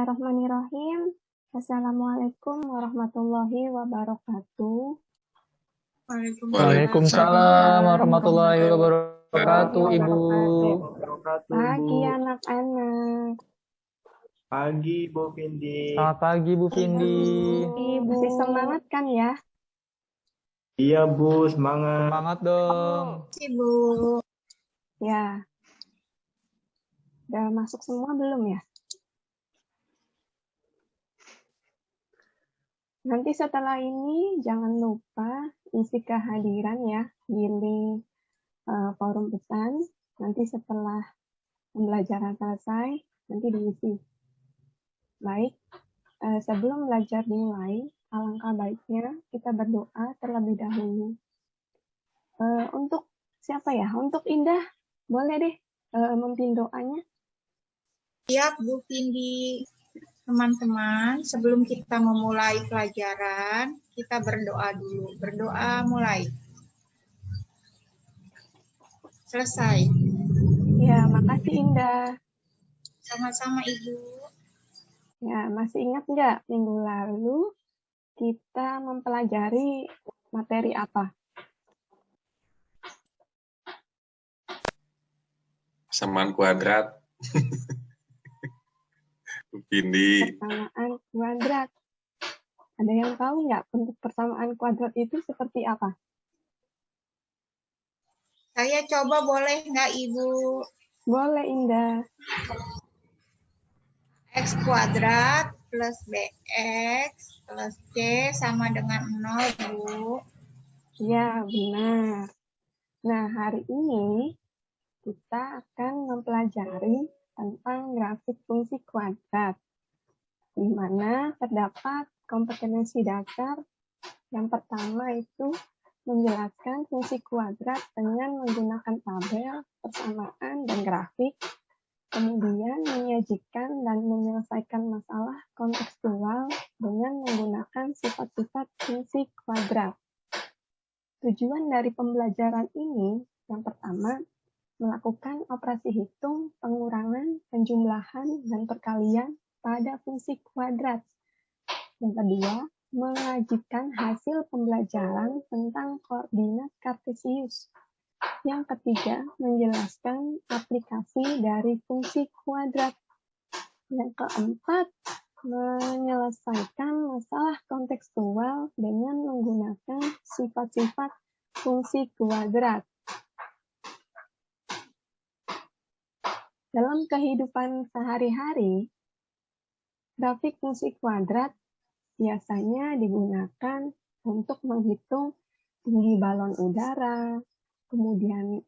Bismillahirrahmanirrahim. Assalamualaikum warahmatullahi wabarakatuh. Waalaikumsalam warahmatullahi wabarakatuh, Ibu. Pagi anak-anak. Pagi, Bu Vindi. Selamat pagi, Bu Vindi. Masih semangat kan ya? Iya, Bu, semangat. Semangat dong. Ibu. Ya. Udah masuk semua belum ya? Nanti setelah ini jangan lupa isi kehadiran ya di link forum pesan. Nanti setelah pembelajaran selesai, nanti diisi. Baik, sebelum belajar dimulai, alangkah baiknya kita berdoa terlebih dahulu. Untuk siapa ya? Untuk Indah, boleh deh memimpin doanya. Siap, Bu Vindi. Teman-teman, sebelum kita memulai pelajaran, kita berdoa dulu. Berdoa mulai. Selesai. Ya, makasih Indah. Sama-sama, Ibu. Ya, masih ingat nggak minggu lalu kita mempelajari materi apa? Persamaan kuadrat. Bu Vindi. Persamaan kuadrat. Ada yang tahu nggak bentuk persamaan kuadrat itu seperti apa? Saya coba boleh nggak, Ibu? Boleh, Indah. X kuadrat plus BX plus C sama dengan 0, Bu. Ya, benar. Nah, hari ini kita akan mempelajari tentang grafik fungsi kuadrat, di mana terdapat kompetensi dasar. Yang pertama itu menjelaskan fungsi kuadrat dengan menggunakan tabel, persamaan, dan grafik. Kemudian menyajikan dan menyelesaikan masalah kontekstual dengan menggunakan sifat-sifat fungsi kuadrat. Tujuan dari pembelajaran ini, yang pertama, melakukan operasi hitung, pengurangan, penjumlahan, dan perkalian pada fungsi kuadrat. Yang kedua, mengajikan hasil pembelajaran tentang koordinat kartesius. Yang ketiga, menjelaskan aplikasi dari fungsi kuadrat. Yang keempat, menyelesaikan masalah kontekstual dengan menggunakan sifat-sifat fungsi kuadrat. Dalam kehidupan sehari-hari, grafik fungsi kuadrat biasanya digunakan untuk menghitung tinggi balon udara, kemudian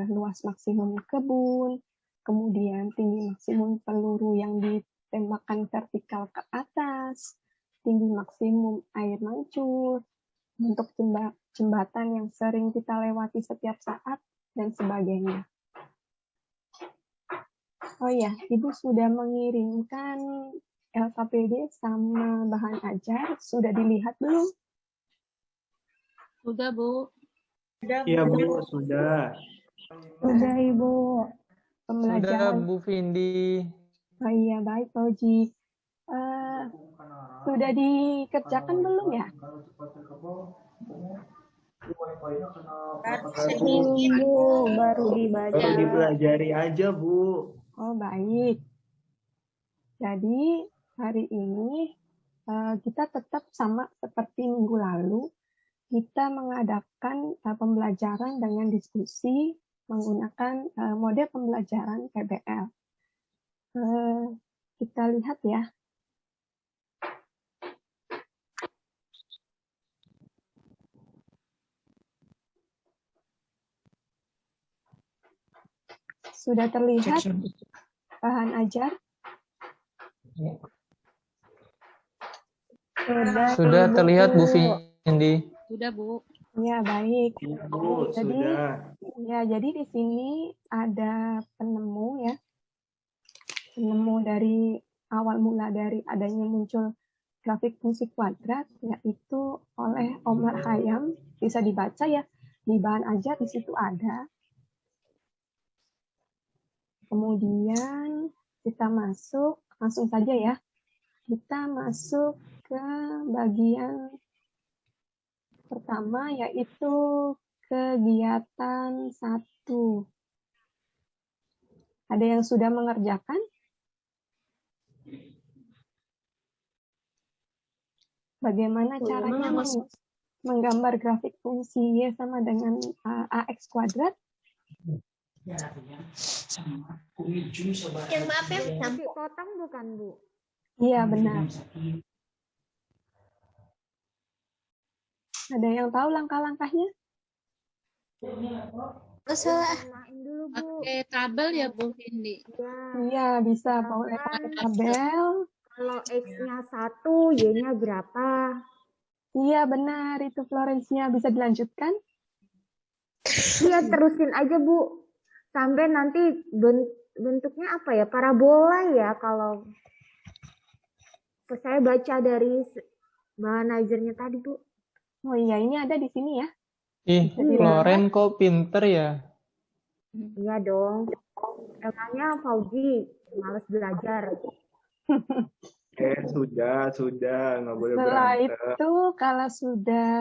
luas maksimum kebun, kemudian tinggi maksimum peluru yang ditembakkan vertikal ke atas, tinggi maksimum air mancur, bentuk jembatan yang sering kita lewati setiap saat, dan sebagainya. Oh ya, Ibu sudah mengirimkan LKPD sama bahan ajar, sudah dilihat belum? Sudah, Bu. Iya, Bu, sudah. Sudah, Ibu. Sudah, Pembelajaran. Bu Vindi. Oh iya, baik, Oji. Sudah dikerjakan belum ya? Bu, Baru dibaca. Baru dipelajari aja, Bu. Oh, baik. Jadi, hari ini kita tetap sama seperti minggu lalu. Kita mengadakan pembelajaran dengan diskusi menggunakan mode pembelajaran PBL. Kita lihat ya. Sudah terlihat bahan ajar? Sudah terlihat, Bu Vindi. Sudah, Bu. Ya, baik. Iya, Bu, sudah. Jadi di sini ada penemu ya. Penemu dari awal mula dari adanya muncul grafik fungsi kuadrat, yaitu oleh Omar Khayyam. Bisa dibaca ya, di bahan ajar di situ ada. Kemudian kita masuk, langsung saja ya. kita masuk ke bagian pertama, yaitu kegiatan 1. Ada yang sudah mengerjakan? Bagaimana caranya menggambar grafik fungsi Y sama dengan AX kuadrat? Maaf ya, Grafik potong bukan, Bu? Iya, benar. Ada yang tahu langkah-langkahnya? Main dulu, Bu. Pakai tabel ya Bu Vindi? Ya, Iya, bisa boleh pakai tabel. kalau X-nya 1, Y-nya berapa? Iya, benar. Itu Florencia. Bisa dilanjutkan? Iya, terusin aja, Bu. Sampai nanti bentuknya apa ya? Parabola ya, kalau saya baca dari manajernya tadi, Bu. Oh iya, ini ada di sini ya. Ih, Loren kok pinter ya? Iya dong. Emangnya Fauzi males belajar. Sudah, nggak boleh Setelah berantem. itu, kalau sudah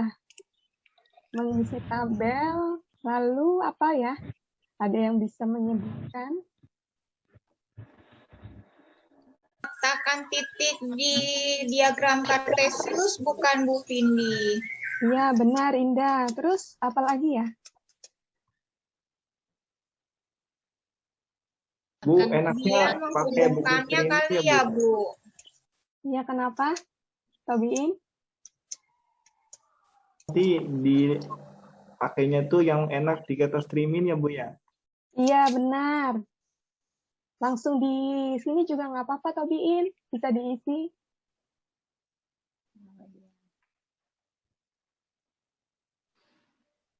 mengisi tabel, lalu apa ya? Ada yang bisa menyebutkan? letakkan titik di diagram Kartesius bukan Bu Vindi. Iya, benar, Indah. Terus, apa lagi ya? Bu, Akan enaknya Dia pakai buku menghubungkannya print kali ya, ya, Bu. Bu. Iya, kenapa? Tobiin? Nanti di pakainya tuh yang enak di kata streaming ya, Bu ya. Iya, benar. Langsung di sini juga nggak apa-apa, Tobiin. Bisa diisi.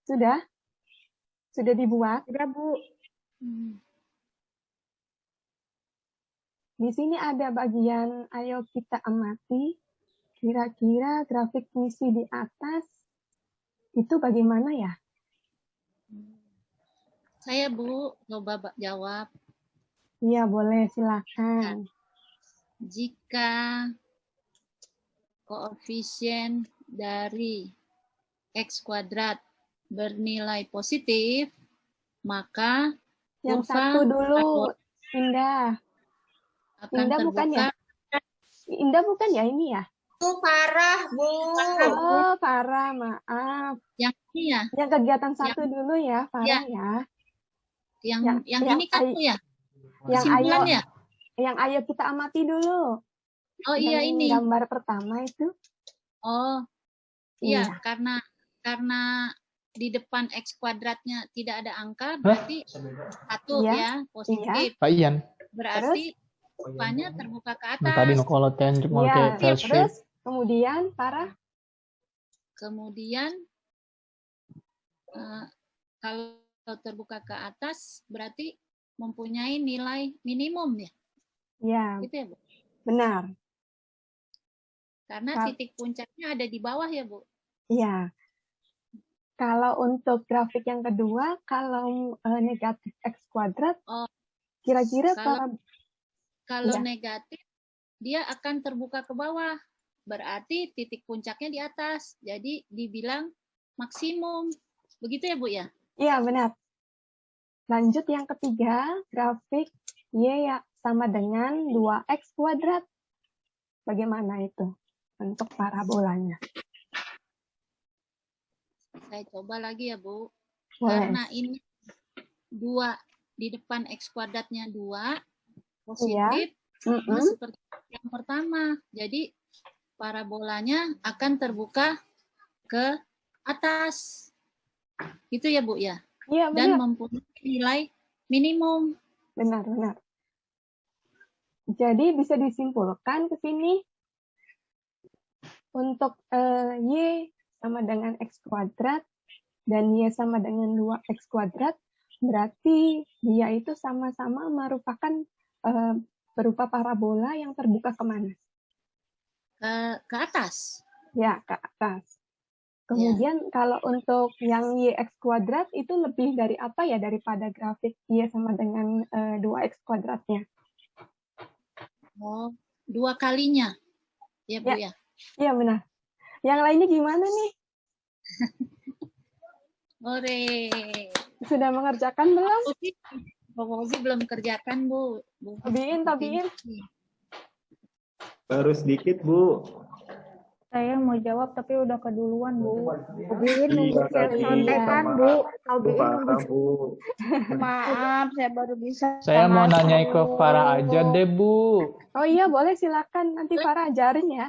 Sudah? Sudah dibuat? Sudah, Bu. Di sini ada bagian, ayo kita amati. Kira-kira grafik fungsi di atas itu bagaimana ya? Saya Bu, coba jawab. Iya, boleh, silakan. Jika koefisien dari X kuadrat bernilai positif, maka Yang kurva satu dulu, Indah. akan Indah bukan terbuka. ya? Indah bukan ya ini ya? Itu parah, Bu. Oh, Farah, maaf. Yang ini ya, Yang kegiatan satu dulu ya, Farah ya. yang ini kan Bu ya, Yang kesimpulan ayo, ya. yang ayo kita amati dulu. Oh iya Yang ini. gambar pertama itu. Oh iya, Iya. karena di depan X kuadratnya tidak ada angka, berarti satu Iya, ya, positif. Pak Ian. Berarti kurvanya terbuka ke atas. Tadi kalau tenjuk mau Iya, ke terus kemudian Farah. Kemudian kalau terbuka ke atas berarti mempunyai nilai minimum ya. Ya, Gitu ya, Bu. benar. Karena titik puncaknya ada di bawah ya, Bu. Iya. Kalau untuk grafik yang kedua, kalau negatif X kuadrat, Oh, kira-kira kalau Iya. negatif dia akan terbuka ke bawah. Berarti titik puncaknya di atas. Jadi dibilang maksimum. Begitu ya, Bu ya? Iya, benar. Lanjut yang ketiga, grafik Y ya sama dengan 2X kuadrat. Bagaimana itu untuk parabolanya? Saya coba lagi ya, Bu. Boleh. Karena ini 2 di depan X kuadratnya 2 positif, sama seperti yang pertama. Jadi parabolanya akan terbuka ke atas. Gitu ya, Bu ya? Iya, Dan benar. mempunyai nilai minimum. Benar, benar. Jadi bisa disimpulkan ke sini untuk Y sama dengan X kuadrat dan Y sama dengan 2X kuadrat, berarti dia itu sama-sama merupakan berupa parabola yang terbuka kemana? Ke atas. Ya, ke atas. Kemudian kalau untuk yang YX kuadrat itu lebih dari apa ya daripada grafik Y sama dengan 2X kuadratnya? Oh, 2 kalinya. Ya, Bu, Ya. ya. Iya, benar. Yang lainnya gimana nih? Ore. Sudah mengerjakan belum? Bu Fauzi belum kerjakan, Bu. Tabiin. Baru sedikit, Bu. Saya mau jawab tapi udah keduluan, Bu. Tabiin nunggu Iya, tadi contekan, sama Bu. Bu Tabiin nunggu. Farah, Bu. Maaf, saya baru bisa Saya mau masuk. nanya ke Farah aja deh, Bu. Oh iya, boleh silakan. Nanti Farah ajarin ya.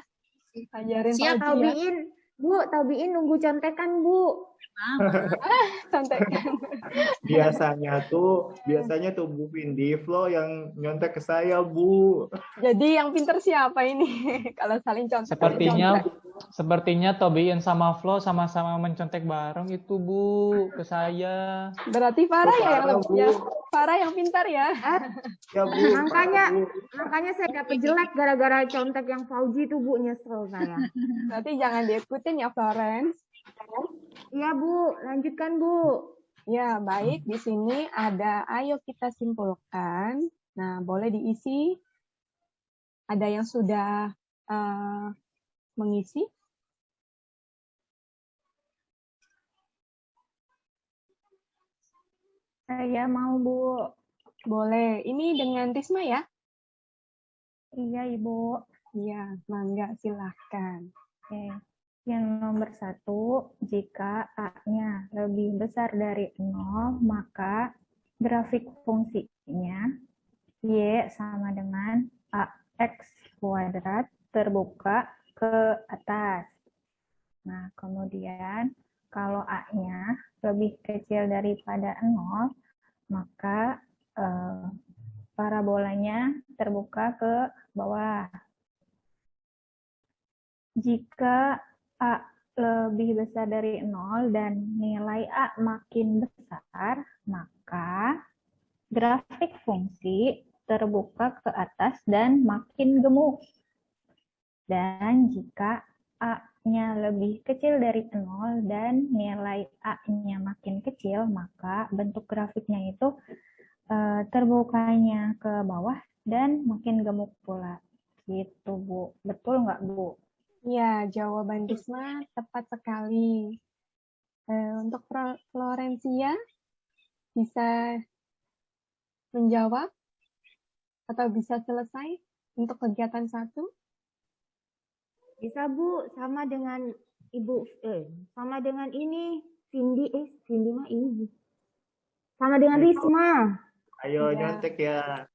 Ajarin Siap, Fauzi ya. Tabiin, Bu. Tabiin nunggu contekan, Bu. Contekan. Biasanya tuh Bu Vindi Flo yang nyontek ke saya, Bu. Jadi yang pinter siapa ini? Kalau saling contek. Sepertinya Tobiin sama Flo sama-sama mencontek bareng itu, Bu, ke saya. Berarti Farah ya yang Farah, Bu. Farah yang pintar ya. Ya, Bu. Makanya- Farah, Bu. Makanya saya dapet jelek gara-gara contek yang Fauzi tuh, Bu. Nyesel saya. Berarti jangan diikutin ya, Florence. Iya, Bu. Lanjutkan, Bu. Ya, baik. Di sini ada ayo kita simpulkan. Nah, boleh diisi. Ada yang sudah mengisi? Saya mau, Bu. Boleh. Ini dengan Risma ya? Iya, Ibu. Iya, mangga silahkan. Oke. Yang nomor 1, jika A-nya lebih besar dari 0, maka grafik fungsinya Y sama dengan AX kuadrat terbuka ke atas. Nah, kemudian kalau A-nya lebih kecil daripada 0, maka parabolanya terbuka ke bawah. Jika A lebih besar dari 0 dan nilai A makin besar, maka grafik fungsi terbuka ke atas dan makin gemuk. Dan jika A-nya lebih kecil dari 0 dan nilai A-nya makin kecil, maka bentuk grafiknya itu terbukanya ke bawah dan makin gemuk pula. Gitu, Bu. Betul nggak, Bu? Ya, jawaban Risma tepat sekali. Untuk Florencia, bisa menjawab atau bisa selesai untuk kegiatan 1? Bisa, Bu. Sama dengan Ibu, sama dengan ini, Cindy mah ini, Bu. Sama dengan Risma. Ayo Iya. nyontek ya.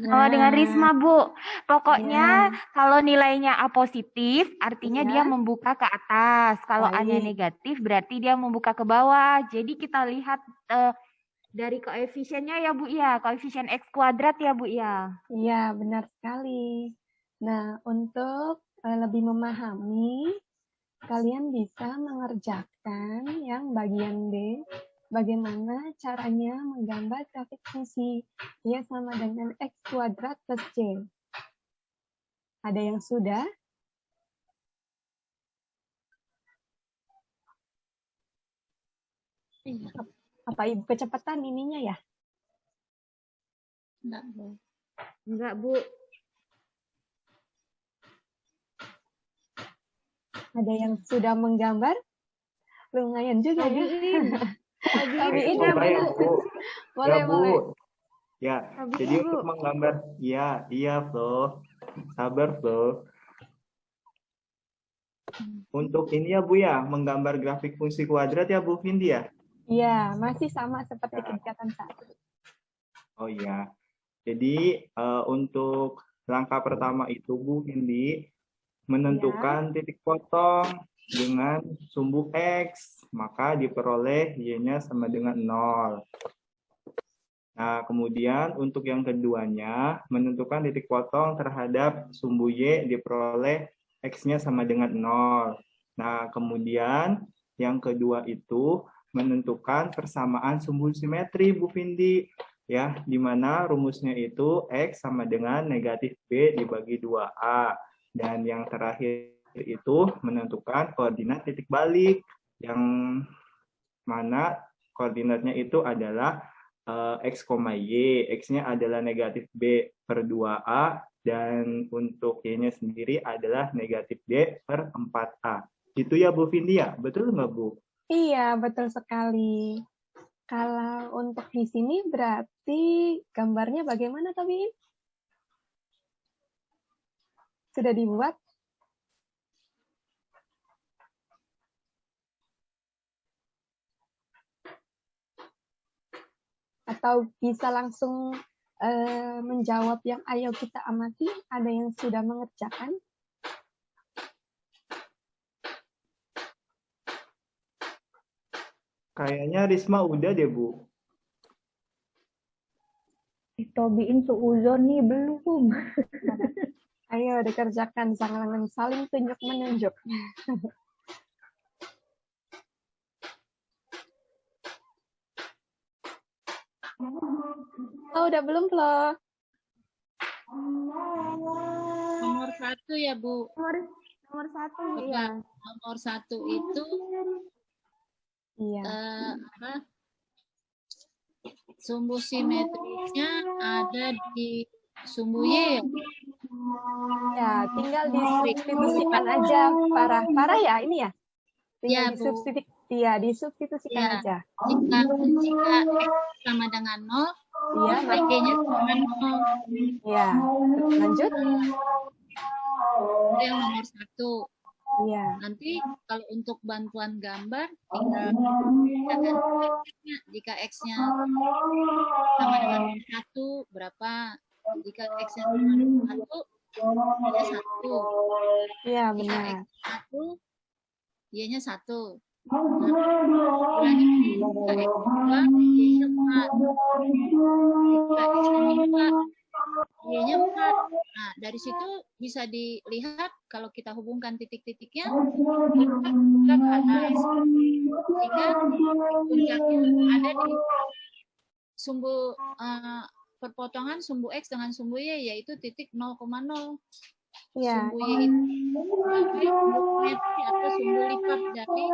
Sama dengan Risma, Bu. Pokoknya Ya. kalau nilainya A positif, artinya Iya. dia membuka ke atas. Kalau A-nya Baik. negatif, berarti dia membuka ke bawah. Jadi kita lihat dari koefisiennya ya, Bu, ya. Koefisien X kuadrat ya, Bu, ya. Iya, benar sekali. Nah, untuk lebih memahami, kalian bisa mengerjakan yang bagian B. Bagaimana caranya menggambar grafik fungsi Y sama dengan X kuadrat plus C. Ada yang sudah? Iya. Apa Ibu kecepatan ininya ya? Enggak, Bu. Enggak, Bu. Ada yang sudah menggambar? Lumayan juga ya. Tabiin ya, Coba ya, Bu. Bu. Boleh, Ya, Bu. boleh. Ya, Tabiin, jadi Bu. untuk menggambar, iya, Flo. Sabar, Flo. Untuk ini ya, Bu ya, menggambar grafik fungsi kuadrat ya, Bu Vindi ya? Iya, masih sama seperti Ya. kegiatan 1. Oh iya. Jadi untuk langkah pertama itu Bu Vindi menentukan titik potong dengan sumbu X, maka diperoleh Y-nya sama dengan 0. Nah, kemudian untuk yang keduanya menentukan titik potong terhadap sumbu Y diperoleh X-nya sama dengan 0. Nah, kemudian yang kedua itu menentukan persamaan sumbu simetri Bu Vindi. Ya, di mana rumusnya itu X sama dengan negatif B dibagi 2A. Dan yang terakhir itu menentukan koordinat titik balik, yang mana koordinatnya itu adalah X, Y. X-nya adalah negatif B per 2A, Dan untuk Y-nya sendiri adalah negatif D per 4A. Itu ya Bu Vindia, betul nggak Bu? Iya, betul sekali. Kalau untuk di sini berarti gambarnya bagaimana, Tobi? Sudah dibuat? Atau bisa langsung menjawab yang ayo kita amati? Ada yang sudah mengerjakan? Kayaknya Risma udah deh Bu. Tobiin suuzon nih belum. Ayo dikerjakan, jangan saling tunjuk-menunjuk. Oh, udah belum, Flo? Nomor 1 ya, Bu. Nomor 1, Coba nomor 1 itu iya. Sumbu simetrisnya ada di sumbu Y. Ya, tinggal disubstitusikan aja. Parah ya ini ya? Tinggal Ya, Bu. disubstitusikan Ya. aja. Jika X sama dengan 0, Iya, Y-nya sama 0. ya. Lanjut. Itu yang nomor 1. Iya. Nanti kalau untuk bantuan gambar, tinggal kita X-nya. Jika X-nya sama dengan 1, berapa? Jika X-nya sama dengan 1, Y-nya 1. Iya, Jika benar. X 1, Y-nya 1. Ulangi. Jika X 2, Y-nya 4. Jika X-nya 2, Y-nya 4. Nah, dari situ bisa dilihat kalau kita hubungkan titik-titiknya, kita ke atas. Sehingga puncaknya ada di sumbu perpotongan sumbu X dengan sumbu Y, yaitu titik 0,0. Iya. Sumbu Y itu sebagai sumbu simetri atau sumbu lipat dari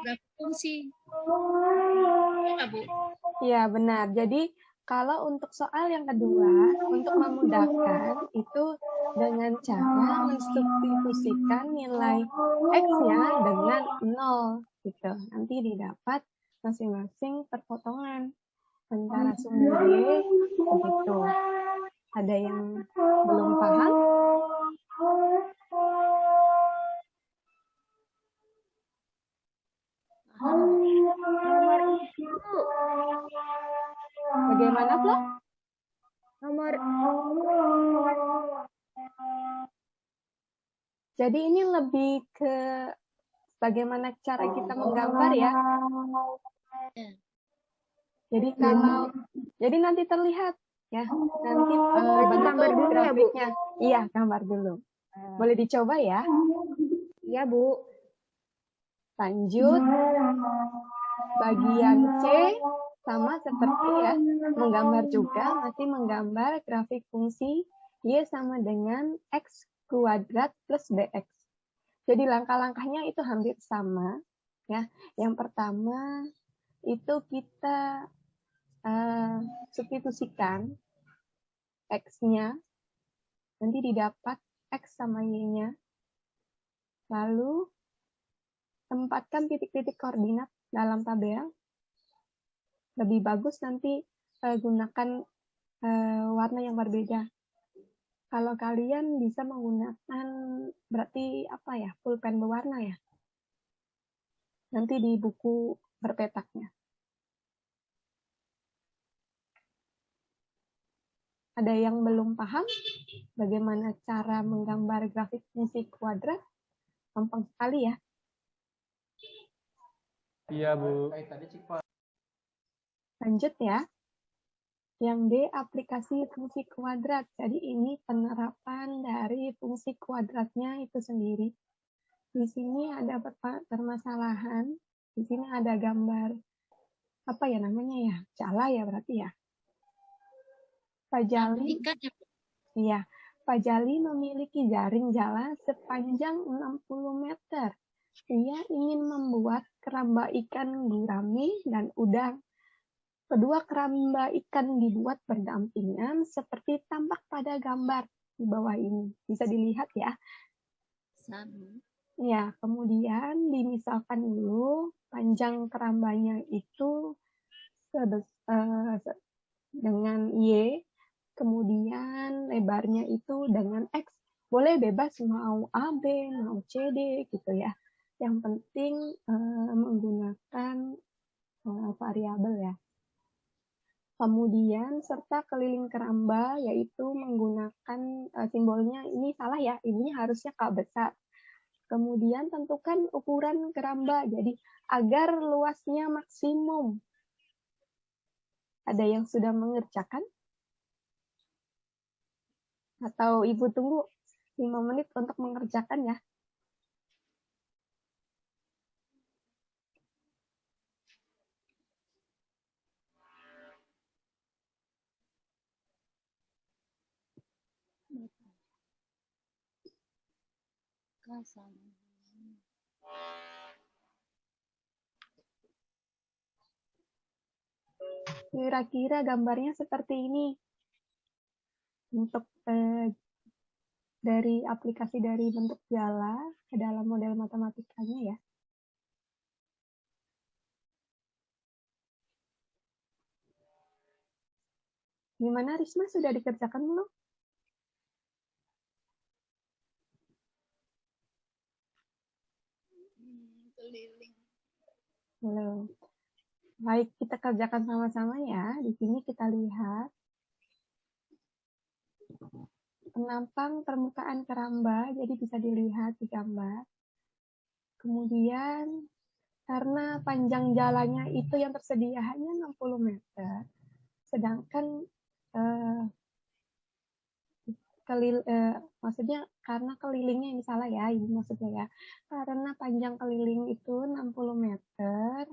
grafik fungsi. Ya, Bu? Iya, benar. Jadi, kalau untuk soal yang kedua, untuk memudahkan, itu dengan cara mensubstitusikan nilai X-nya dengan 0. Gitu. Nanti didapat masing-masing perpotongan antara sumbu Y, begitu. Ada yang belum paham? Bagaimana, Flo? Jadi ini lebih ke bagaimana cara kita menggambar ya. Jadi nanti terlihat ya. Nanti gambar dulu grafiknya. Ya, Bu? Iya, gambar dulu. Boleh dicoba ya? Iya, Bu. Lanjut. Bagian C sama seperti ya, menggambar juga, masih menggambar grafik fungsi Y sama dengan X kuadrat plus BX. Jadi langkah-langkahnya itu hampir sama. Ya. Yang pertama itu kita substitusikan X-nya, nanti didapat X sama Y-nya. Lalu tempatkan titik-titik koordinat dalam tabel. Lebih bagus nanti gunakan warna yang berbeda. Kalau kalian bisa menggunakan berarti apa ya, pulpen berwarna ya. Nanti di buku berpetaknya. Ada yang belum paham bagaimana cara menggambar grafik fungsi kuadrat? Gampang sekali ya. Iya, Bu. Lanjut ya. Yang D, aplikasi fungsi kuadrat. Jadi ini penerapan dari fungsi kuadratnya itu sendiri. Di sini ada permasalahan. Di sini ada gambar. Apa ya namanya ya? Jala ya berarti ya. Pak Jali. Iya. Pak Jali memiliki jaring jala sepanjang 60 meter. Ia ingin membuat keramba ikan gurame dan udang. Kedua keramba ikan dibuat berdampingan seperti tampak pada gambar. di bawah ini. Bisa dilihat ya. Sabu. Ya, kemudian dimisalkan dulu panjang kerambanya itu dengan Y, kemudian lebarnya itu dengan X. Boleh bebas mau AB, mau CD gitu ya. Yang penting menggunakan variabel ya. Kemudian serta keliling keramba yaitu menggunakan simbolnya ini salah ya, ini harusnya K besar. Kemudian tentukan ukuran keramba, jadi agar luasnya maksimum. Ada yang sudah mengerjakan? Atau Ibu tunggu 5 menit untuk mengerjakan ya? Kira-kira gambarnya seperti ini. Untuk dari aplikasi dari bentuk jala ke dalam model matematikanya ya. Gimana Risma, sudah dikerjakan belum? Keliling. Belum. Baik, kita kerjakan sama-sama ya. Di sini kita lihat penampang permukaan keramba, jadi bisa dilihat di gambar. Kemudian, karena panjang jalannya itu yang tersedia hanya 60 meter, sedangkan maksudnya karena kelilingnya ini salah ya, ini maksudnya ya. Karena panjang keliling itu 60 meter,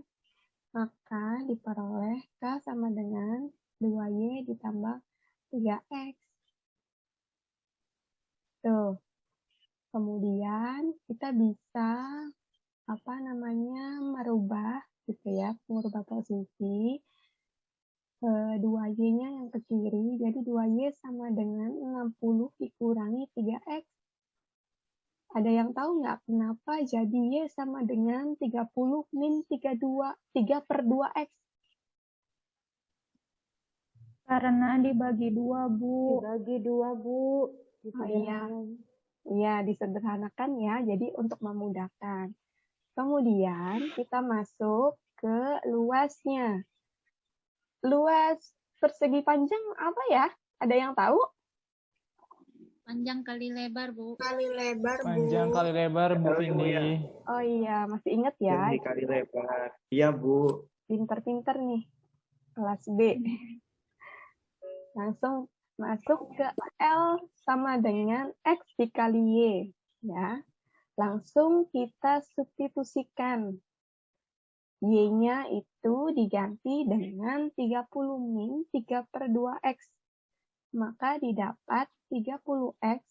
maka diperoleh K sama dengan 2Y ditambah 3X. Tuh. Kemudian kita bisa merubah gitu ya, merubah posisi 2Y-nya yang ke kiri, jadi 2Y sama dengan 60 dikurangi 3X. Ada yang tahu nggak kenapa jadi Y sama dengan 30 min 3 per 2X? Karena dibagi 2, Bu. Dibagi 2, Bu. Oh iya. Iya, disederhanakan ya, jadi untuk memudahkan. Kemudian kita masuk ke luasnya. Luas persegi panjang apa ya? Ada yang tahu? Panjang kali lebar, Bu. Kali lebar, Bu. Panjang kali lebar, Bu Vindi. Oh iya, masih ingat ya? Yang dikali lebar. Iya, Bu. Pinter-pinter nih. Kelas B. Langsung masuk ke L sama dengan X dikali Y. Ya. Langsung kita substitusikan. Y-nya itu diganti dengan 30 min 3 per 2X. Maka didapat 30X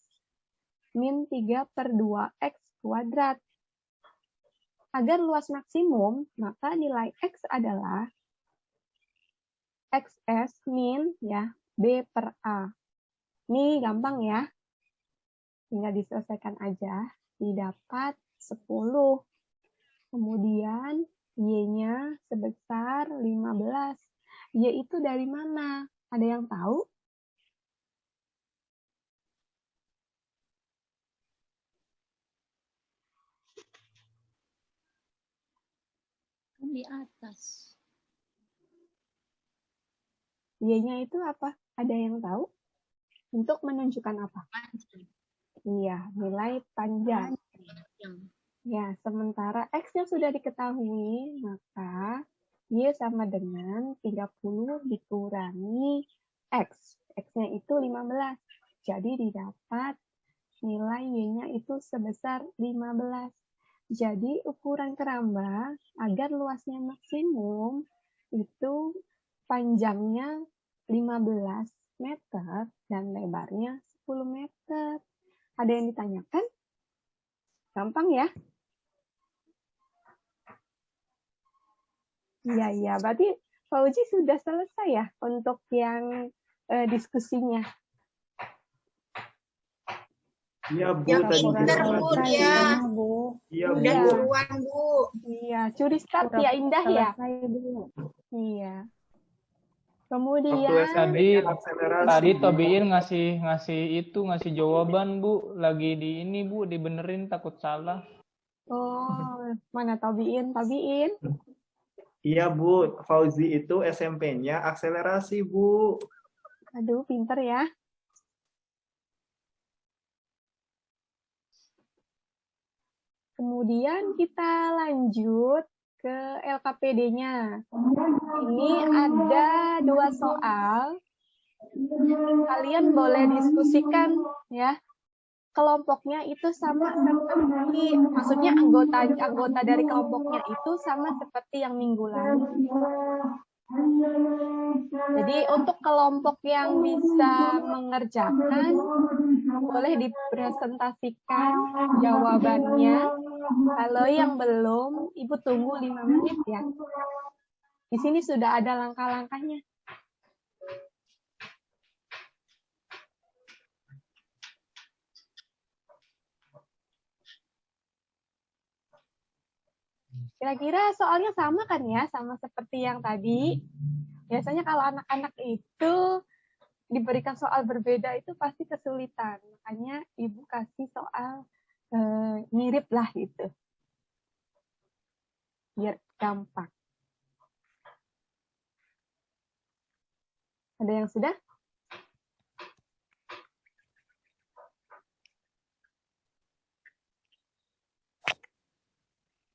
min 3 per 2X kuadrat. Agar luas maksimum, maka nilai X adalah XS min ya B per A. Ini gampang ya. Tinggal diselesaikan aja. Didapat 10. Kemudian Y-nya sebesar 15. Y itu dari mana? Ada yang tahu? Di atas. Y-nya itu apa? Ada yang tahu? Untuk menunjukkan apa? Panjang. Iya, nilai panjang. Ya, sementara X-nya sudah diketahui, maka Y sama dengan 30 dikurangi X. X-nya itu 15. Jadi didapat nilai Y-nya itu sebesar 15. Jadi ukuran keramba agar luasnya maksimum itu panjangnya 15 meter dan lebarnya 10 meter. Ada yang ditanyakan? Gampang ya? Iya. Berarti Fauji sudah selesai ya untuk yang diskusinya. Iya, Bu. Yang Tadi pinter, kita Bu, baca. dia. Bu. Iya, Udah Bu. buruan, Bu. Iya, curi start Udah ya Indah ya. selesai dulu. Iya. Waktu Kemudian SMP akselerasi. Tadi Tobiin ngasih jawaban, Bu. Lagi di ini, Bu, dibenerin takut salah. oh, mana Tobiin? Tobiin. Iya, Bu. Fauzi itu SMP-nya akselerasi, Bu. Aduh, pinter ya. Kemudian kita lanjut ke LKPD-nya. Ini ada 2 soal. Kalian boleh diskusikan ya. Kelompoknya itu sama seperti, maksudnya anggota dari kelompoknya itu sama seperti yang minggu lalu. Jadi untuk kelompok yang bisa mengerjakan, boleh dipresentasikan jawabannya. Kalau yang belum, Ibu tunggu 5 menit ya. Di sini sudah ada langkah-langkahnya. Kira-kira soalnya sama kan ya, sama seperti yang tadi. Biasanya kalau anak-anak itu diberikan soal berbeda itu pasti kesulitan. Makanya Ibu kasih soal mirip lah gitu. Biar gampang. Ada yang sudah?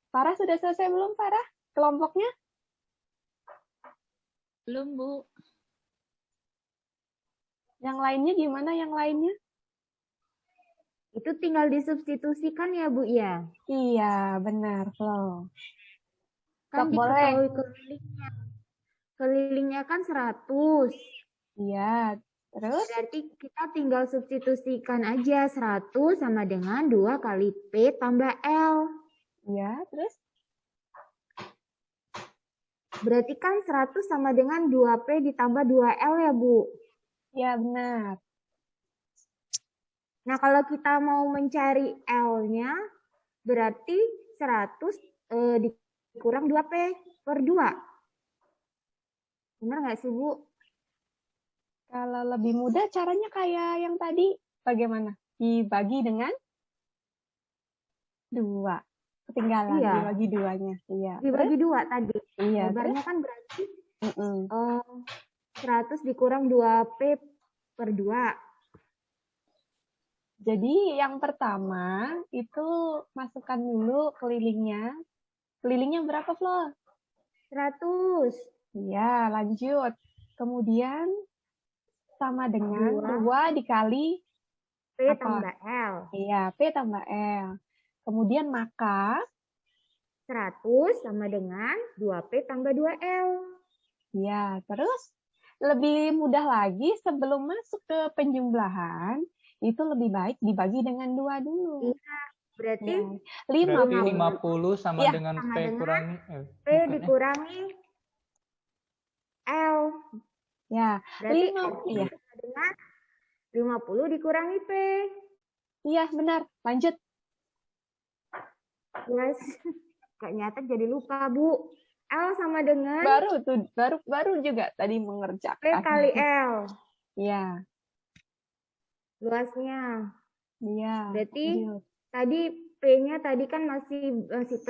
Farah sudah selesai belum, Farah? Kelompoknya? Belum, Bu. Yang lainnya gimana yang lainnya? Itu tinggal disubstitusikan ya, Bu, ya? Iya, benar, Flo. Kan Sok, boleh. diketahui kelilingnya. Kelilingnya kan 100. Iya, terus? Berarti kita tinggal substitusikan aja 100 sama dengan 2 kali P tambah L. Iya, terus? Berarti kan 100 sama dengan 2P ditambah 2L ya, Bu? Iya, benar. Nah, kalau kita mau mencari L-nya, berarti 100 dikurang 2P per 2. Benar nggak sih, Bu? Kalau lebih mudah caranya kayak yang tadi, bagaimana? Dibagi dengan 2. Ketinggalan, Iya. dibagi 2-nya. Iya. Dibagi 2 tadi. Iya, Lebarnya kan berarti 100. 100 dikurang 2P per 2. Jadi yang pertama itu masukkan dulu kelilingnya. Kelilingnya berapa, Flo? 100. Iya, lanjut. Kemudian sama dengan 2 dikali P apa? tambah L. Iya, P tambah L. Kemudian maka 100 sama dengan 2P tambah 2L. ya, terus lebih mudah lagi sebelum masuk ke penjumlahan, itu lebih baik dibagi dengan 2 dulu. Iya, berarti Ya. Berarti 50. 50 sama Iya, dengan sama P dengan kurangi P bukan ya? dikurangi L. Ya, Berarti iya. sama dengan 50 dikurangi P. Iya, benar. Lanjut. Yes. Gak nyata jadi lupa, Bu. L sama dengan Baru juga tadi P mengerjakan. kali L. Iya, Luasnya. iya. Berarti Lanjut. tadi P-nya tadi kan masih P.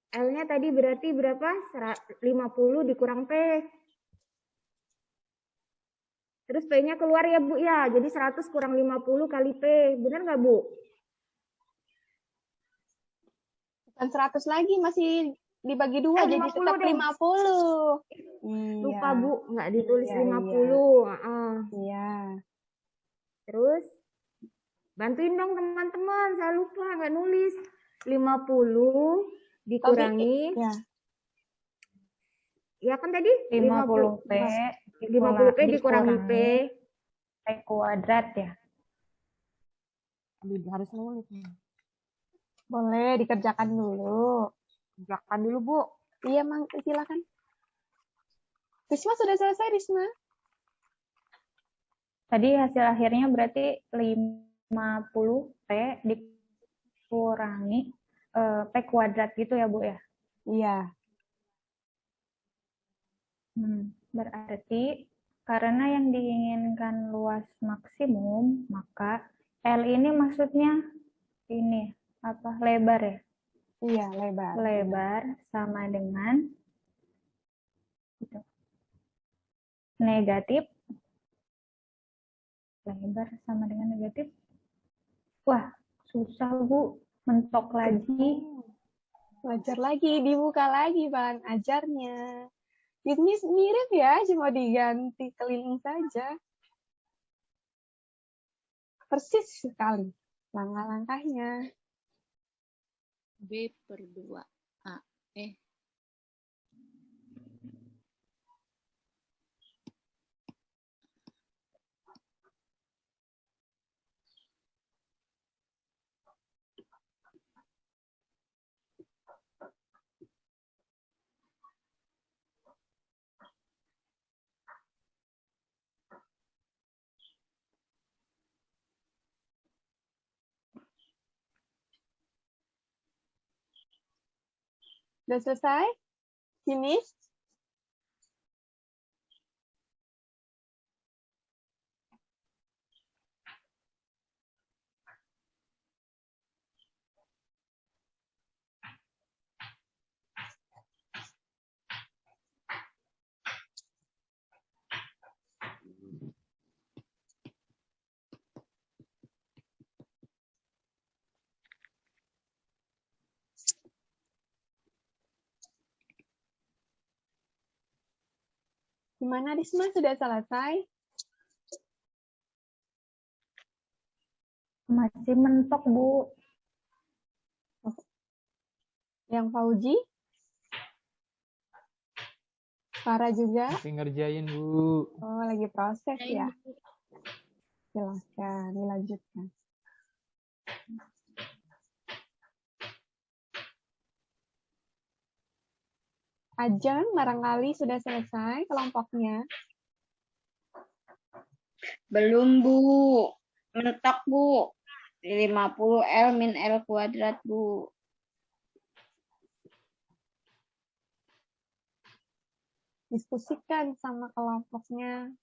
L-nya tadi berarti berapa? 50 dikurang P. Terus P-nya keluar ya, Bu, ya. Jadi 100 kurang 50 kali P. Benar nggak, Bu? Bukan 100 lagi, masih dibagi 2, jadi 50 tetap deh. 50. Lupa, Iya. Bu. Nggak ditulis Iya, 50. Iya. Terus, bantuin dong teman-teman. Saya lupa, nggak nulis. 50 dikurangi. Ya. Ya kan tadi? 50P 50P dikurangi P. P kuadrat ya. Aduh, harus nulis nih. Boleh dikerjakan dulu. Kerjakan dulu, Bu. Iya, Mang, silakan. Risma sudah selesai, Risma? Tadi hasil akhirnya berarti 50P dikurangi P kuadrat gitu ya, Bu ya? Iya. Berarti karena yang diinginkan luas maksimum, maka L ini maksudnya ini apa? Lebar ya? Iya, lebar. Lebar sama dengan negatif. Lebar sama dengan negatif. Wah, susah Bu. Mentok lagi. Belajar lagi, dibuka lagi bahan ajarnya. Ini mirip ya, cuma diganti keliling saja. Persis sekali langkah-langkahnya. B per 2 A. Udah selesai? Finish? Gimana, Risma? Sudah selesai? Masih mentok, Bu. Yang Fauji? Farah juga? Masih ngerjain, Bu. Oh, lagi proses ya? Silahkan, dilanjutkan. Ajeng, barangkali sudah selesai kelompoknya. Belum, Bu. Mentok, Bu. 50L min L kuadrat, Bu. Diskusikan sama kelompoknya.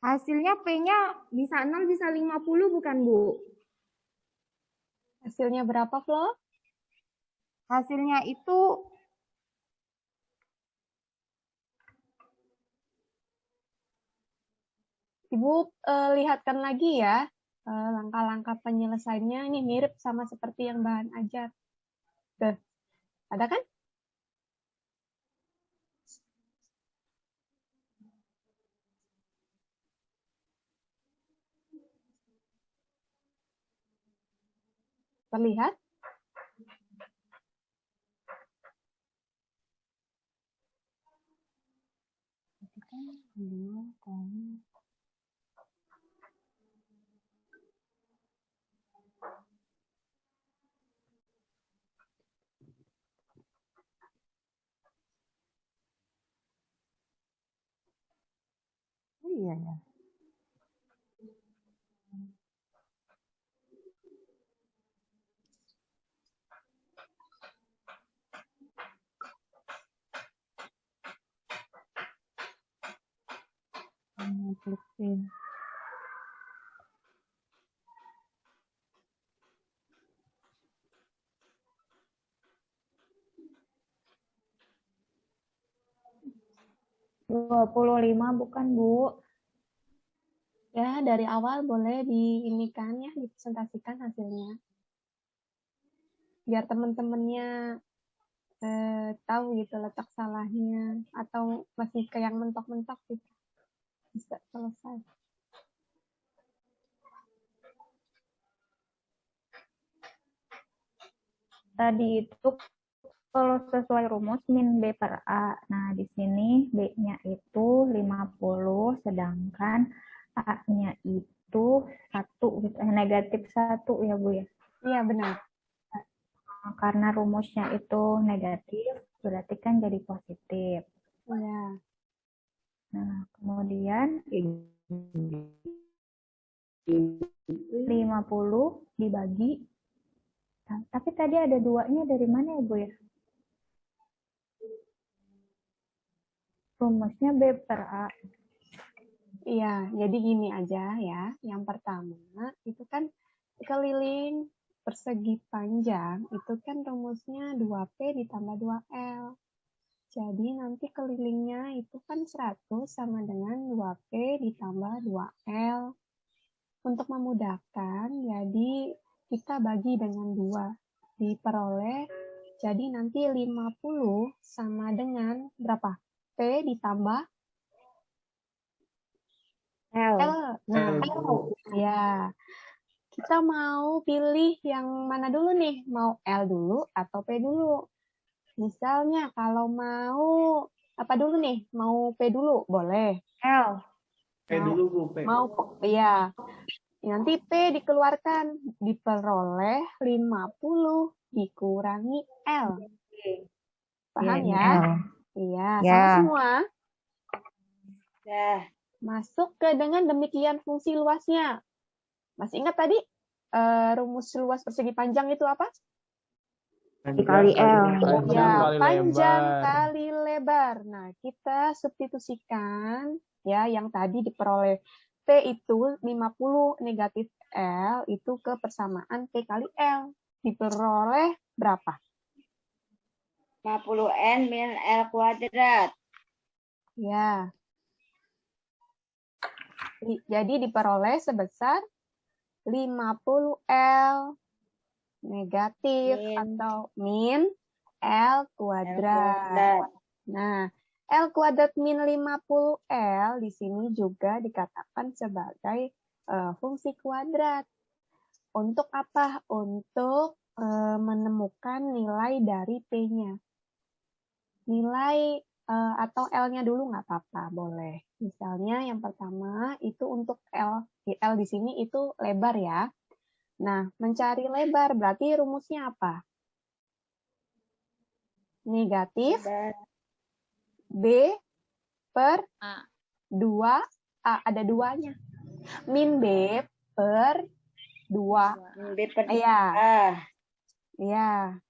Hasilnya P-nya bisa 0, bisa 50 bukan, Bu? Hasilnya berapa, Flo? Hasilnya itu Ibu lihatkan lagi ya langkah-langkah penyelesaiannya. Ini mirip sama seperti yang bahan ajar. Tuh, ada kan? Terlihat? Oh iya ya. Klik pin. Lima bukan, Bu? Ya, dari awal boleh diinikan ya, dipresentasikan hasilnya. Biar teman-temannya tahu gitu letak salahnya, atau masih ke yang mentok-mentok gitu, bisa selesai. Tadi itu kalau sesuai rumus min B per A. Nah, di sini B-nya itu 50, sedangkan A-nya itu 1, gitu. Negatif 1 ya, Bu ya? Iya, benar. Karena rumusnya itu negatif, berarti kan jadi positif. Iya. Nah, kemudian 50 dibagi. Nah, tapi tadi ada 2-nya dari mana ya, Bu ya? Rumusnya B per A. Iya, jadi gini aja ya. Yang pertama, itu kan keliling persegi panjang, itu kan rumusnya 2P ditambah 2L. Jadi nanti kelilingnya itu kan 100 sama dengan 2P ditambah 2L. Untuk memudahkan, jadi kita bagi dengan 2. Diperoleh, jadi nanti 50 sama dengan berapa? P ditambah L. L. Nah, ya. Kita mau pilih yang mana dulu nih? Mau L dulu atau P dulu? Misalnya kalau mau apa dulu nih? Mau P dulu? Boleh. L. P dulu, Bu. P. Mau, iya. Nanti P dikeluarkan. Diperoleh 50 dikurangi L. Paham ya? Iya, sama semua. Ya. Masuk ke dengan demikian fungsi luasnya. Masih ingat tadi rumus luas persegi panjang itu apa? Dikali L. Panjang Ya, kali panjang lebar. kali lebar. Nah, kita substitusikan ya yang tadi diperoleh P itu 50 negatif L itu ke persamaan P kali L. Diperoleh berapa? 50N min L kuadrat. Ya. Jadi diperoleh sebesar 50L negatif atau min L kuadrat. Nah, L kuadrat min 50L di sini juga dikatakan sebagai fungsi kuadrat. Untuk apa? Untuk menemukan nilai dari P-nya. Nilai atau L-nya dulu nggak apa-apa, boleh. Misalnya yang pertama itu untuk L di sini itu lebar ya. Nah, mencari lebar berarti rumusnya apa? Negatif B per 2A, ada 2-nya. Min B per 2. B per 2. Iya. Iya.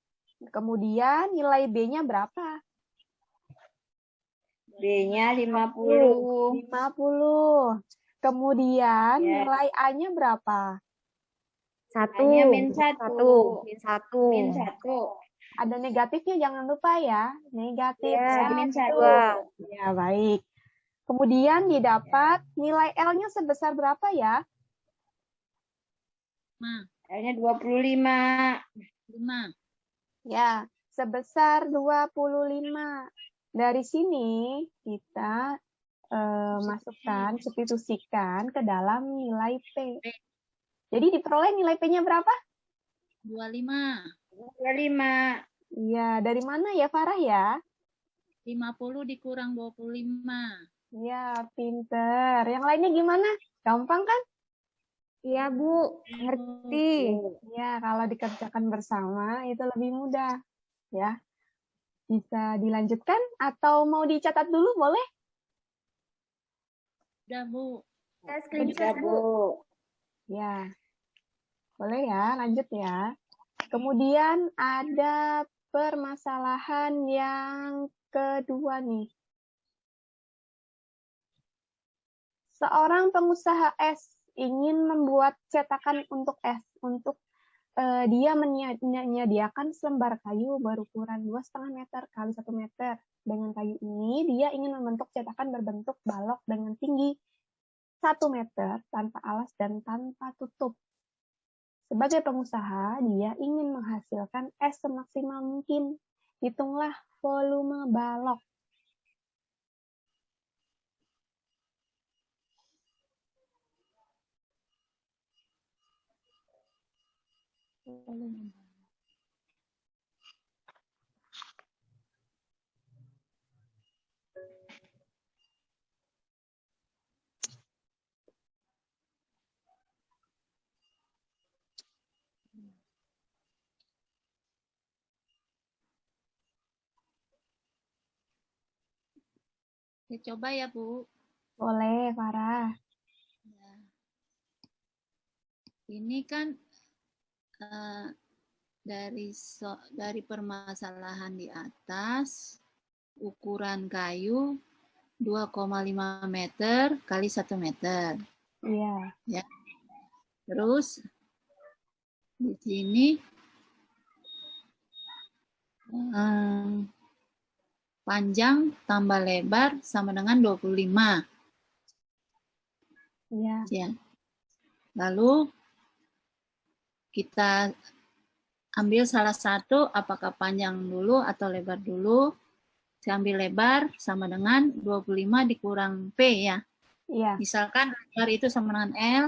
Kemudian nilai B-nya berapa? B-nya 50. 50. Kemudian nilai A-nya berapa? 1. A-nya min 1. Min 1. Min 1. Ada negatifnya, jangan lupa ya. Negatif Ya, min 1. Ya, baik. Kemudian didapat nilai L-nya sebesar berapa ya? L-nya 25. 5. Ya, sebesar 25. Dari sini kita masukkan, substitusikan ke dalam nilai P. Jadi diperoleh nilai P-nya berapa? 25. 25. Iya, dari mana ya Farah ya? 50 dikurang 25. Iya, pinter. Yang lainnya gimana? Gampang kan? Iya, Bu. Ngerti. Ya, kalau dikerjakan bersama itu lebih mudah. Ya. Bisa dilanjutkan atau mau dicatat dulu boleh? Udah, Bu. Screenshot, Bu. Ya. Boleh ya, lanjut ya. Kemudian ada permasalahan yang kedua nih. Seorang pengusaha es ingin membuat cetakan untuk es. Dia menyediakan selembar kayu berukuran 2,5 meter kali 1 meter. Dengan kayu ini, dia ingin membentuk cetakan berbentuk balok dengan tinggi 1 meter tanpa alas dan tanpa tutup. Sebagai pengusaha, dia ingin menghasilkan es semaksimal mungkin. Hitunglah volume balok. Saya coba ya, Bu. Boleh, Farah. Ya. Ini kan dari permasalahan di atas, ukuran kayu 2,5 meter kali 1 meter. Iya. Ya. Terus di sini panjang tambah lebar sama dengan 25. Iya. Ya. Lalu kita ambil salah satu, apakah panjang dulu atau lebar dulu. Saya ambil lebar sama dengan 25 dikurang P ya. Iya. Misalkan lebar itu sama dengan L,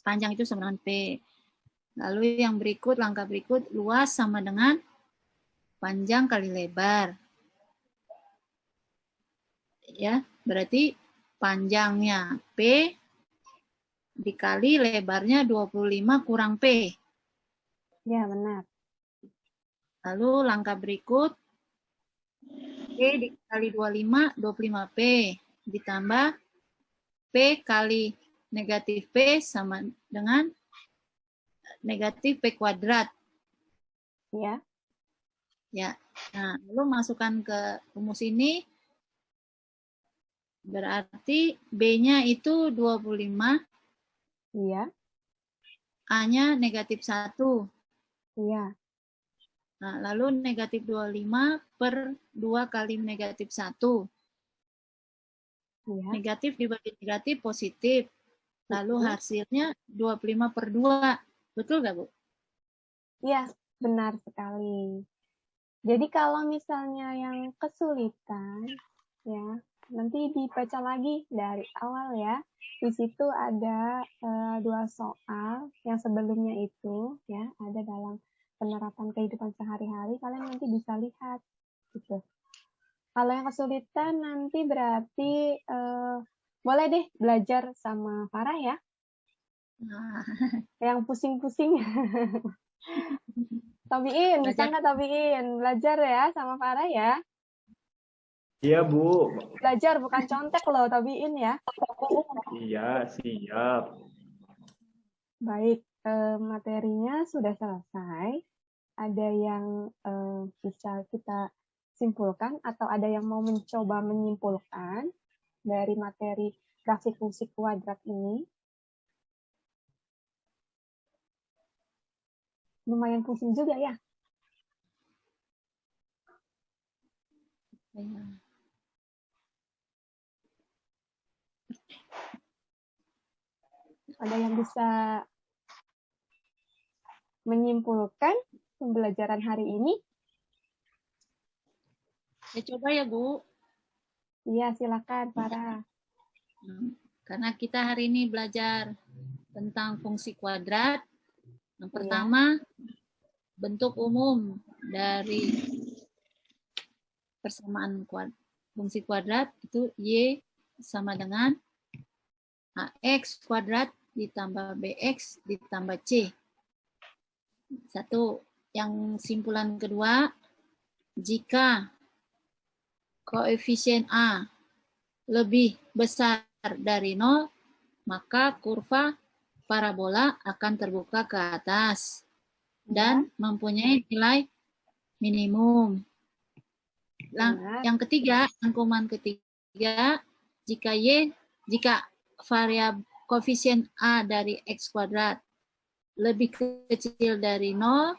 panjang itu sama dengan P. Lalu yang berikut, langkah berikut, luas sama dengan panjang kali lebar. Ya, berarti panjangnya P dikali lebarnya 25 kurang P. Ya, benar. Lalu langkah berikut, P dikali 25, 25P. Ditambah P kali negatif P sama dengan negatif P kuadrat. Ya. Ya. Nah, lalu masukkan ke rumus ini. Berarti B-nya itu 25. Iya. A-nya negatif 1. Iya. Nah, lalu negatif 25 per 2 kali negatif 1. Iya. Negatif dibagi negatif positif. Lalu hasilnya 25 per 2. Betul nggak, Bu? Iya, benar sekali. Jadi kalau misalnya yang kesulitan, ya, nanti dibaca lagi dari awal ya. Di situ ada 2 soal yang sebelumnya itu, ya, ada dalam penerapan kehidupan sehari-hari. Kalian nanti bisa lihat, gitu. Kalau yang kesulitan nanti berarti boleh deh belajar sama Farah ya. Nah. Yang pusing-pusing. Tabiin, bisa nggak Tabiin? Belajar ya sama Farah ya. Iya, Bu. Belajar bukan contek loh, Tabiin ya. Iya, siap. Baik, materinya sudah selesai. Ada yang bisa kita simpulkan atau ada yang mau mencoba menyimpulkan dari materi grafik fungsi kuadrat ini? Lumayan pusing juga ya. Ada yang bisa menyimpulkan pembelajaran hari ini? Ya coba ya, Bu. Iya, silakan, Farah. Karena kita hari ini belajar tentang fungsi kuadrat. Yang pertama, bentuk umum dari persamaan fungsi kuadrat itu Y sama dengan AX kuadrat ditambah BX ditambah C. Satu. Yang simpulan kedua, jika koefisien A lebih besar dari 0, maka kurva parabola akan terbuka ke atas dan mempunyai nilai minimum. Yang ketiga, rangkuman ketiga, jika variabel koefisien A dari X kuadrat lebih kecil dari 0,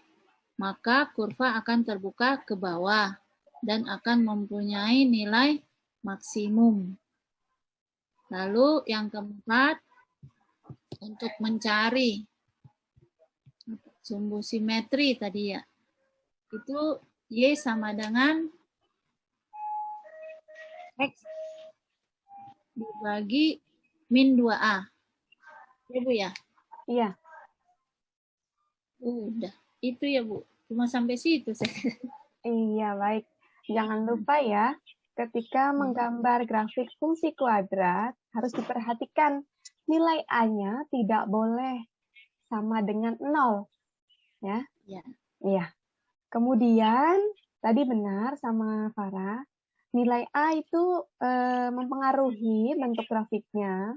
maka kurva akan terbuka ke bawah dan akan mempunyai nilai maksimum. Lalu yang keempat, untuk mencari sumbu simetri tadi ya, itu Y sama dengan X dibagi min 2A. Ya Bu ya? Iya. Udah. Itu ya Bu. Cuma sampai situ saya. Iya, baik. Jangan lupa ya, ketika menggambar grafik fungsi kuadrat, harus diperhatikan nilai A-nya tidak boleh sama dengan 0. Ya. Ya. Iya. Kemudian, tadi benar sama Farah, nilai A itu mempengaruhi bentuk grafiknya.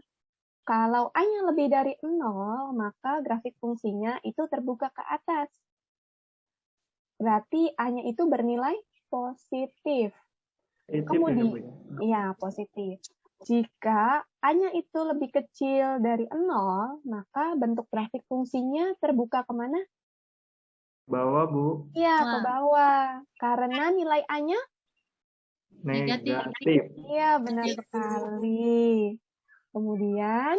Kalau A-nya lebih dari 0, maka grafik fungsinya itu terbuka ke atas. Berarti A-nya itu bernilai positif. Kemudian, ya positif. Jika A-nya itu lebih kecil dari 0, maka bentuk grafik fungsinya terbuka kemana? Bawah, Bu. Iya, ke bawah. Karena nilai A-nya negatif. Iya, benar sekali. Kemudian,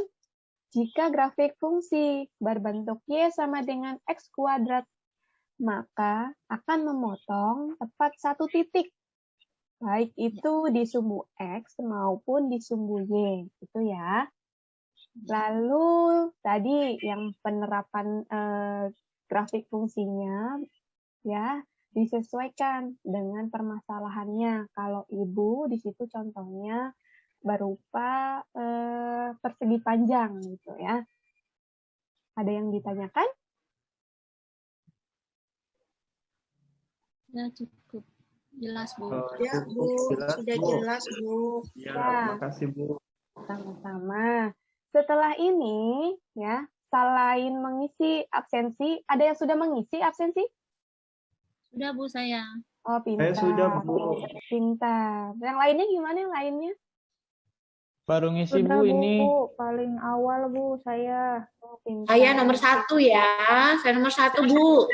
jika grafik fungsi berbentuk Y sama dengan X kuadrat, maka akan memotong tepat satu titik, baik itu di sumbu X maupun di sumbu Y, itu ya. Lalu tadi yang penerapan grafik fungsinya ya disesuaikan dengan permasalahannya. Kalau Ibu di situ contohnya berupa persegi panjang gitu ya. Ada yang ditanyakan? Ya cukup. Jelas Bu. Ya Bu, sudah jelas Bu. Ya, makasih Bu. Sama-sama. Setelah ini ya, selain mengisi absensi, ada yang sudah mengisi absensi? Sudah Bu saya. Oh, pintar. Saya sudah Bu. Pintar. Yang lainnya gimana yang lainnya? Baru ngisi Sudah, Bu ini. Bu, paling awal Bu saya. Oh, pintar. Saya nomor 1 ya. Saya nomor 1 Bu.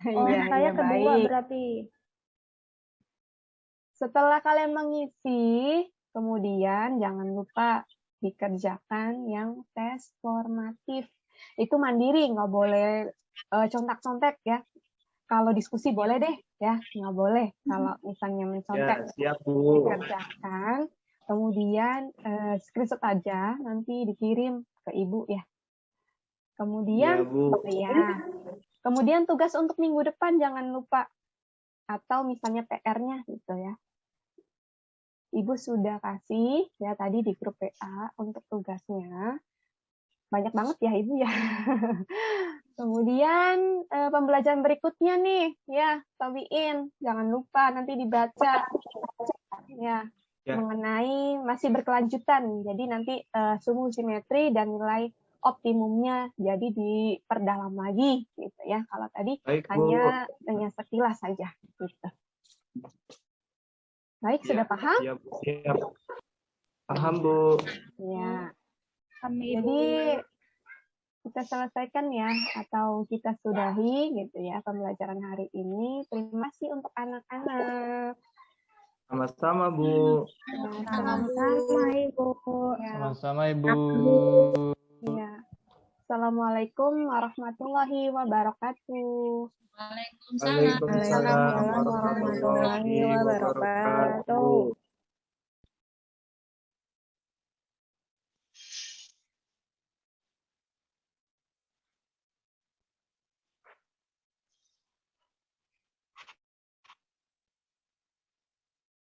Oh, Iya, saya iya, kedua baik. berarti. Setelah kalian mengisi, kemudian jangan lupa dikerjakan yang tes formatif. Itu mandiri, nggak boleh contak-contek ya. Kalau diskusi boleh deh, ya nggak boleh. Kalau misalnya mencontek, Ya, siap Bu. dikerjakan. Kemudian screenshot aja, nanti dikirim ke Ibu ya. Kemudian, Ya, Bu. ya. Kemudian tugas untuk minggu depan jangan lupa. Atau misalnya PR-nya gitu ya. Ibu sudah kasih ya tadi di grup PA untuk tugasnya. Banyak banget ya Ibu ya. Kemudian pembelajaran berikutnya nih ya, Tabiin. Jangan lupa nanti dibaca ya, mengenai masih berkelanjutan. Jadi nanti sumbu simetri dan nilai optimumnya jadi diperdalam lagi gitu ya. Kalau tadi hanya sekilas saja gitu. Baik, sudah paham? Siap. Paham, Bu. Ya. Kami Jadi kita selesaikan ya, atau kita sudahi gitu ya pembelajaran hari ini. Terima kasih untuk anak-anak. Sama-sama, Bu. sama-sama Ibu. Sama-sama Ibu. Ya. Assalamualaikum warahmatullahi wabarakatuh. Waalaikumsalam warahmatullahi wabarakatuh.